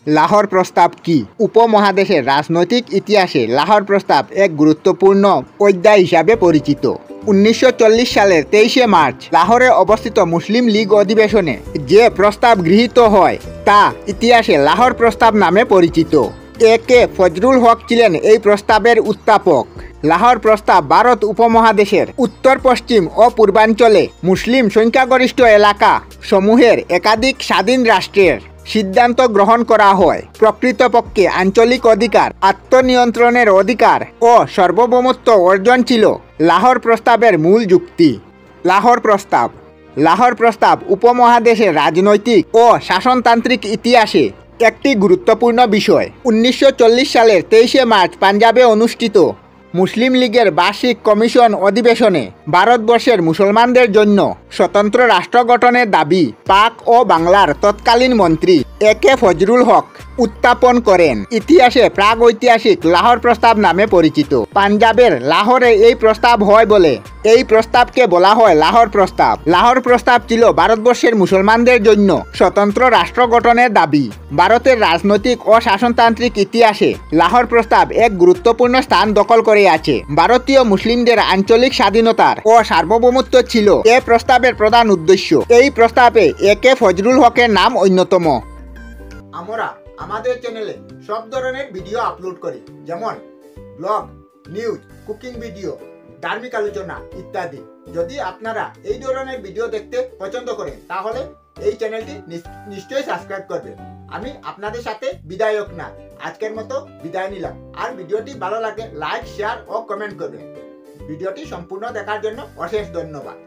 লাহোর প্রস্তাব কি? উপমহাদেশের রাজনৈতিক ইতিহাসে লাহোর প্রস্তাব এক গুরুত্বপূর্ণ অধ্যায় হিসাবে পরিচিত। 1940 সালের 23শে মার্চ লাহোরে অবস্থিত মুসলিম লীগ অধিবেশনে যে প্রস্তাব গৃহীত হয় তা ইতিহাসে লাহোর প্রস্তাব নামে পরিচিত। কে ফজলুল হক ছিলেন এই প্রস্তাবের উত্থাপক। লাহোর প্রস্তাব ভারত উপমহাদেশের উত্তর পশ্চিম ও পূর্বাঞ্চলে মুসলিম সংখ্যাগরিষ্ঠ এলাকা সমূহের একাধিক স্বাধীন রাষ্ট্রের সিদ্ধান্ত গ্রহণ করা হয়। প্রকৃতপক্ষে আঞ্চলিক অধিকার, আত্মনিয়ন্ত্রণের অধিকার ও সার্বভৌমত্ব অর্জন ছিল লাহোর প্রস্তাবের মূল যুক্তি। লাহোর প্রস্তাব উপমহাদেশের রাজনৈতিক ও শাসনতান্ত্রিক ইতিহাসে একটি গুরুত্বপূর্ণ বিষয়। 1940 সালের 23শে মার্চ পাঞ্জাবে অনুষ্ঠিত মুসলিম লীগের বার্ষিক কমিশন অধিবেশনে ভারতবর্ষের মুসলমানদের জন্য স্বতন্ত্র রাষ্ট্র গঠনের দাবি পাক ও বাংলার তৎকালীন মন্ত্রী কে ফজলুল হক উত্থাপন করেন। ইতিহাসে প্রাগৈতিহাসিক লাহোর প্রস্তাব নামে পরিচিত। পাঞ্জাবের লাহোরে এই প্রস্তাব হয় বলে এই প্রস্তাবকে বলা হয় লাহোর প্রস্তাব। লাহোর প্রস্তাব ছিল ভারতবর্ষের মুসলমানদের জন্য স্বতন্ত্র রাষ্ট্র গঠনের দাবি। ভারতের রাজনৈতিক ও শাসনতান্ত্রিক ইতিহাসে লাহোর প্রস্তাব এক গুরুত্বপূর্ণ স্থান দখল করে আছে। ভারতীয় মুসলিমদের আঞ্চলিক স্বাধীনতার ও সার্বভৌমত্ব ছিল এ প্রস্তাবের প্রধান উদ্দেশ্য। এই প্রস্তাবে কে ফজলুল হকের নাম অন্যতম। আমরা আমাদের চ্যানেলে সব ধরনের ভিডিও আপলোড করি, যেমন ব্লগ, নিউজ, কুকিং ভিডিও, ধার্মিক আলোচনা ইত্যাদি। যদি আপনারা এই ধরনের ভিডিও দেখতে পছন্দ করেন তাহলে এই চ্যানেলটি নিশ্চয়ই সাবস্ক্রাইব করবেন। আমি আপনাদের সাথে বিদায়ক না, আজকের মতো বিদায় নিলাম। আর ভিডিওটি ভালো লাগে লাইক, শেয়ার ও কমেন্ট করবেন। ভিডিওটি সম্পূর্ণ দেখার জন্য অশেষ ধন্যবাদ।